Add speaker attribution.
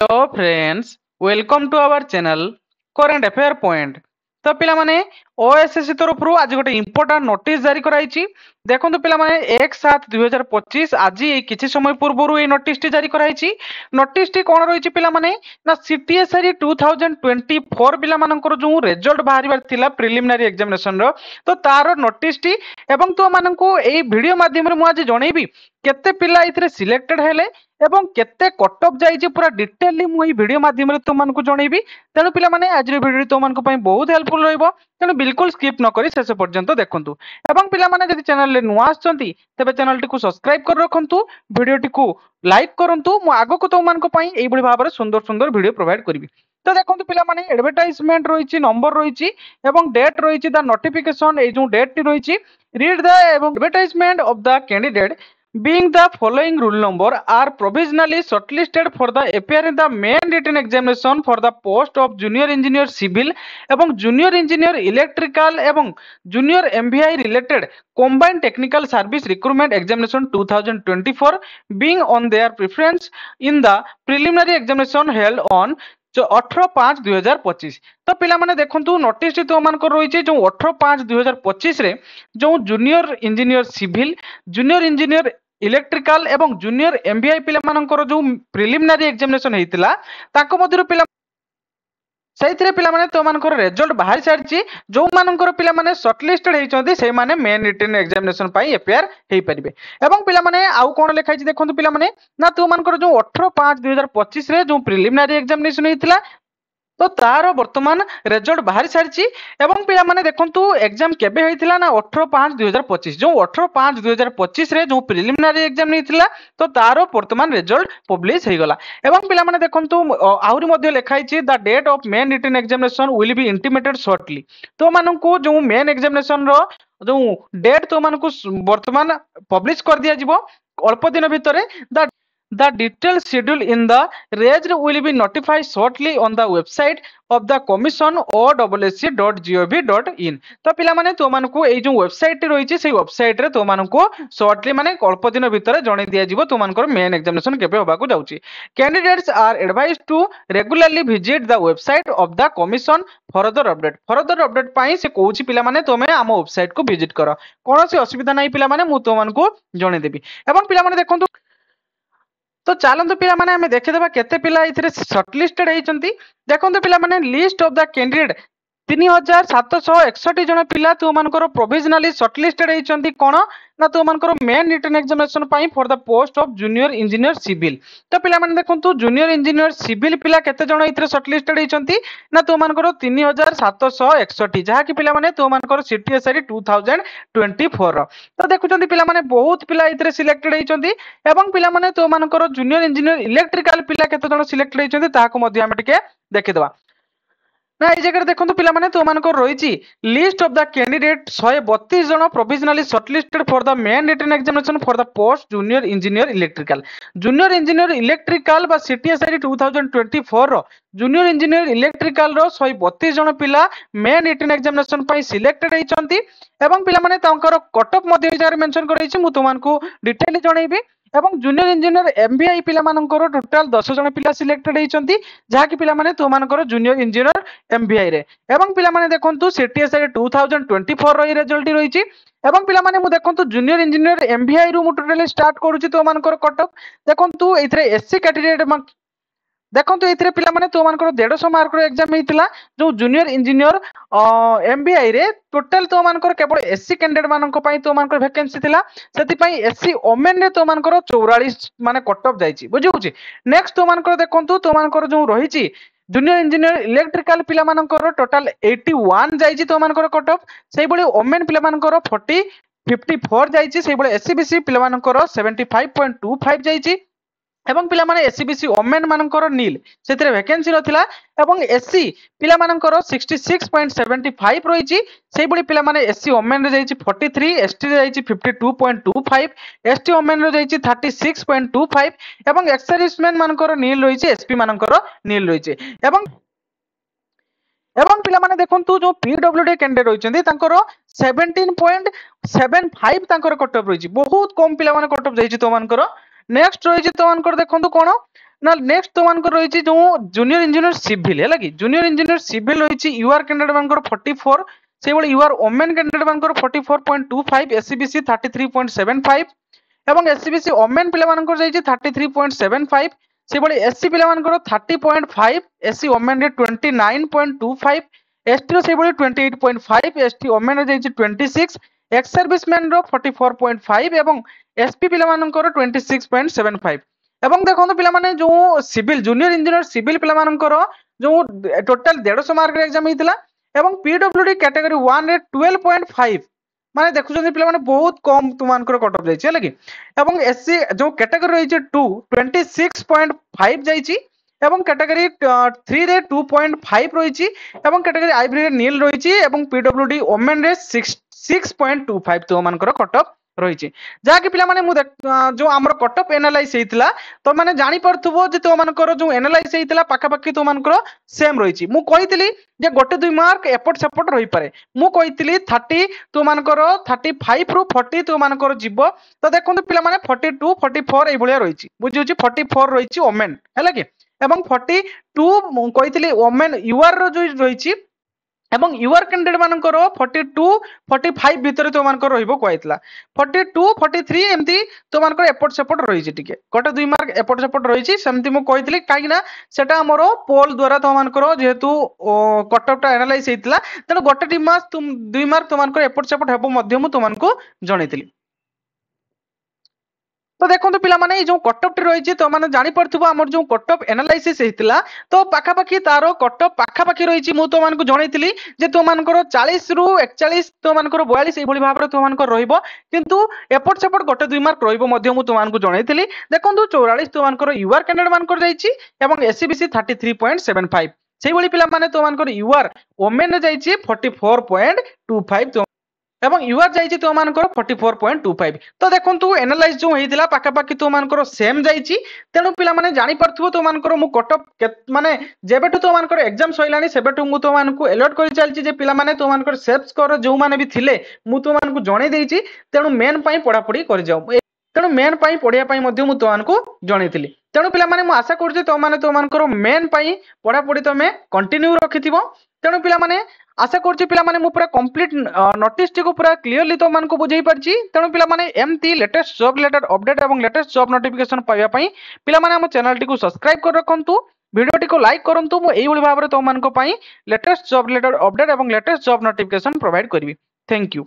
Speaker 1: Hello friends, welcome to our channel Current Affair Point। तो पिला माने ओएसएससी तरफ आज गोटे इंपोर्टेंट नोटिस जारी कराई। देखो पिला माने 1/7/2025 आज किसी समय पूर्व ये नोटिस टी जारी कराई। नोटिस टी कौन रही पिला माने ना सीटीएसआरई 2024 पिला मानकर जो रिजल्ट बाहर थिला प्रिलिमिनरी एग्जामिनेशन रो तो तार नोटिस टी एवं तो माननको एई वीडियो माध्यम रे मु आज जणैबी केते पिला इथरे सिलेक्टेड हेले एवं केते कट ऑफ जाइए पूरा डिटेलली मुझे वीडियो माध्यम तुमको जनइबी। तेणु पिला माने आज वीडियो तुमको बहुत हेल्पफुल रहिबो। तेणु बिल्कुल स्किप न करी शेष पर्यंत देखंतु एवं पिला माने जदि चैनल रे नुआ आछंती तेबे चैनल टी को सब्सक्राइब कर रखंतु, वीडियो टी को लाइक करंतु। मु आगो को तुमको एई बडी भाबरे सुंदर सुंदर वीडियो प्रोवाइड करबी। तो देखो पिला माने एडवर्टाइजमेंट रही नंबर रही एवं डेट रही द नोटिफिकेशन ए जो डेट टी रही read the advertisement of the candidate being the following rule number are provisionally shortlisted for the appear in the main written examination for the post of junior engineer civil एवं junior engineer electrical एवं junior MVI related combined technical service recruitment examination 2024 being on their preference in the preliminary examination held on 18/5/2025। तो पिला माने देखंतु notice T तो मान रही जो 18/5/2025 रे जो junior engineer civil junior engineer electrical एवं जूनियर एमबीआई पिला मानकर जो प्रिलिमिनरी एग्जामिनेशन हेतिला ताको मध्यरु पिला सहीथिरे पिला माने तो मानकर रिजल्ट बाहर सारची जो मानकर पिला माने शॉर्टलिस्टेड हेचंती से माने मेन रिटन एग्जामिनेशन पई अपियर हेई परिबे। एवं पिला माने आउ कोन लेखाई छी देखंतु पिला माने ना तो मानकर जो 18/5/2025 रे जो प्रिलिमिनरी एग्जामिनेशन हेतिला तो तार वर्तमान रिजल्ट बाहर सारी एवं पिला माने देखंतु एग्जाम केबे होइथिला ना 18/5/2025 जो 18/5/2025 रे जो प्रिलिमिनरी एग्जाम नैथिला तो तार वर्तमान रिजल्ट पब्लिश हो गला। एवं पिला माने देखंतु आउरी मध्ये लिखाई छि the date of main written examination will be intimated shortly. तो माननकु जो मेन एग्जामिनेशन रो जो डेट तो मानकु वर्तमान पब्लिश कर दिया जिवो अल्प दिन भितरे। The detailed schedule in the raised will be notified shortly on the website of the commission ossc.gov.in। तो पिला माने तो मानको ए जो वेबसाइट रही से वेबसाइट रे तो मानको शॉर्टली माने अल्प दिन भितर जणे दिया जिवो तो मानकर मेन एग्जामिनेशन केबे होबा को जाउची। Candidates are advised to regularly visit the website of the commission further update पई से कहूची पिला माने तोमे हम वेबसाइट को विजिट करो कोनोसी असुविधा नाही पिला माने मु तो मानको जणे देबी। एवं पिला माने देखंतु तो चलते पिला माने हमें देखिदेबा केते पिला इथरे शॉर्टलिस्टेड हेचंती। देखंतु पिला माने लिस्ट ऑफ द कैंडिडेट 3761 जन पिला तो मानकर प्रोविजनली शॉर्टलिस्टेड हेचंती कोन ना तो मानकर मेन रिटन एग्जामिनेशन पई for the post of junior engineer civil. तो पिला माने देखंतु जूनियर इंजीनियर सिविल पिला केते जन इथरे शॉर्टलिस्टेड हेचंती ना तो मानकर 3761 जहा कि पिला माने तो मानकर सीटीएसआरई 2024। तो देखुचंती पिला माने बहुत पिला इथरे सिलेक्टेड हेचंती एवं पिला माने तो मानकर जूनियर इंजीनियर इलेक्ट्रिकल पिला केते जन सिलेक्टेड हेचंती ताको मध्ये हम टिके देखिदबा ना ये जगह देखो पिला माने तो मानकर रही लिस्ट ऑफ द कैंडिडेट 132 जन provisionally shortlisted for the main written examination for the post junior engineer electrical बा सीटीएसआरई 2024 रो जूनियर इंजीनियर इलेक्ट्रिकल रो 132 जन पिला मेन रिटन एग्जामिनेशन पई सिलेक्टेड हेचंती एवं पिला माने तांकर कट ऑफ मध्ये विचार मेंशन करैछि मु तुमनको डिटेल जणैबी। एवं जूनियर इंजीनियर एमबीआई पिला मानकर टोटल 10 जन पिला सिलेक्टेड हेचंती जहा कि पिला माने तो मानकर जूनियर इंजीनियर एमबीआई रे एवं पिला माने देखंतु सीटीएसआरई 2024 रो रिजल्ट रहिछि। एवं पिला माने मु देखंतु जूनियर इंजीनियर एमबीआई रु मु टोटली स्टार्ट करूछि तो मानकर कट ऑफ देखंतु एथरे एससी कैटेगरी देखंतु एथरे पिला माने तो मानकर 150 मार्क रो एग्जाम हेतिला जो जूनियर इंजीनियर एमबीआई रे टोटल तो मानकर केवल एससी कैंडिडेट मानक पई तो मानकर वैकेंसी थिला सेति पई एससी ओमेन रे तो मानकर 44 माने कट ऑफ जाईची बुझिउची। नेक्स्ट तो मानकर देखंतु तो मानकर जो रहिची जूनियर इंजीनियर इलेक्ट्रिकल पिला मानकर टोटल 81 जाईची तो मानकर कट ऑफ सेही बळी ओमेन पिला मानकर 54 जाईची सेही बळी एससीबीसी पिला मानकर 75.25 जाईची एवं पिला माने एससीबीसी ओमेन मानकर नील सेतरे वैकेंसी रथिला एवं एससी पिला मानकर 66.75 रहिची सेही बळी पिला माने एससी ओमेन रे जाईची 43 एसटी रे जाईची 52.25 एसटी ओमेन रे जाईची 36.25 एवं एक्सर्विसमेन मानकर नील रहिची एसपी मानकर नील रहिची एवं पिला माने देखंतु जो पीडब्ल्यूडी कैंडिडेट रहिचंदी तांकर 17.75 तांकर कट ऑफ रहिची बहुत कम पिला माने कट ऑफ जाईची तो मानकर। नेक्स्ट रही तो मानकर देखंतु कोन ना नेक्स्ट तो मान रही जो जूनियर इंजीनियर सिविल है कि जूनियर इंजीनियर सिविल रही यूआर कैंडिडेट मान 44 से यूआर ओमेन कैंडिडेट मान 44.25 एससीबीसी 33.75 एवं एससीबीसी ओमेन पिला मान 33.75 से एससी पिला मान 30.5 एससी ओमेन रे 29.25 एसटी रो से 28.5 एसटी ओमेन रे 26 एक्स सर्विसमैन रो 44.5 एवं एसपी पिला मान 26.75 एवं देखो पिला माने जो सिविल जूनियर इंजीनियर सिविल पिला मानकर जो टोटल 150 मार्क एग्जाम होइतिला एवं पीडब्ल्यूडी कैटेगरी 1 रे 12.5 माने देखुछन पिला माने बहुत कम तुमानकर कट ऑफ जाइछि हला कि एवं एससी जो कैटेगरी रही 2 26.5 जाइछि एवं कैटेगरी 3 रे 2.5 रही एवं कैटेगरी आईवी रे नील रही एवं पीडब्ल्यूडी ओमेन रे 6.25 तुमानकर कट ऑफ रही जहाँकि पिला माने जो आमर कट ऑफ एनालाइज होइतिला तो माने जानि परथुबो जे तो मानकर जो एनालाइज होइतिला पाखापाखि तो मानकर सेम रही मु कहितली जे गोटे 2 मार्क एपट सेपट रही पारे मु कहितली 30 तो मानकर 35 रु 40 तो मानकर जीवो तो देखंतु पिला माने 42 44 एई भलिया रही बुझी होची 44 रही ओमेन हैला कि एवं 42 कहितली ओमेन यूआर रो जो रही एवं यूआर कैंडिडेट मानकर 42 45 भितर तो मानकर रहिबो कहैतला 42 43 एमती तो मानकर एपट सेपट रही टिके गोटे 2 मार्क एपट सेपट रही सेमती मु कहैतली काई ना सेटा हमरो पोल द्वारा तो मानकर जेहेतु कट ऑफ टा एनालाइज हेतिला तनो गोटे 2 मार्क 2 मार्क तो मानकर एपट सेपट हेबो मध्य मु तो मानको जणैतली तो देखो पिला माने जो कट ऑफ रही तो मैंने जानी पड़थबो हमर जो कट ऑफ एनालाइसिस हेतिला तो पाखापाखि तारो कट ऑफ पाखापाखि रही मु तो मानको जणैतली जे तो मानकर 40 रु 41 तो मानकर 42 एई भली भाबरे तो मानकर रहिबो किंतु एपट सेपट गोटे 2 मार्क रहिबो मध्य मु तो मानको जणैतली देखंतु 44 तो मानकर यूआर कैंडिडेट मानकर जाईची एवं एससीबीसी 33.75 सेई भली पिला माने तो मानकर यूआर ओमेन रे जाईची 44.25 तो एवं यूआर जाइए तो मानकर 44.25 तो देखंतु एनालाइज जो हेतिला पाखापाखि तो मानकर सेम जाइए तेणु पिला माने जानि परथुबो तो मानकर मु कट ऑफ माने जेबेटु तो मानकर एग्जाम सइलानी सेबेटु मु तो मानकु अलर्ट करि चलछि जे पिला माने तो मानकर सेफ स्कोर जो माने भी थिले मु तो मानकु जणै देइछि तेणु मेन पई पढा पढी करि जाऊ तेणु मेन पई पढिया पई मध्ये मु तो मानकु जणैथिली तेणु पिला माने मु आशा करछि तो माने तो मानकर मेन पई पढा पढी तमे कंटिन्यू रखिथिबो तेणु पिला माने आशा करछि पिला माने मु पूरा कंप्लीट नोटिस टी को पूरा क्लियरली तो मानको बुझाई परछि तेणु पिला माने एमती लेटेस्ट जॉब रिलेटेड अपडेट एवं लेटेस्ट जॉब नोटिफिकेशन पाइबा पई पिला माने हम चैनल टी को सब्सक्राइब कर रखंतु वीडियो टी को लाइक करंतु मु एई भली भाबरे तो मानको पई लेटेस्ट जॉब रिलेटेड अपडेट एवं लेटेस्ट जॉब नोटिफिकेशन प्रोवाइड करबी थैंक यू।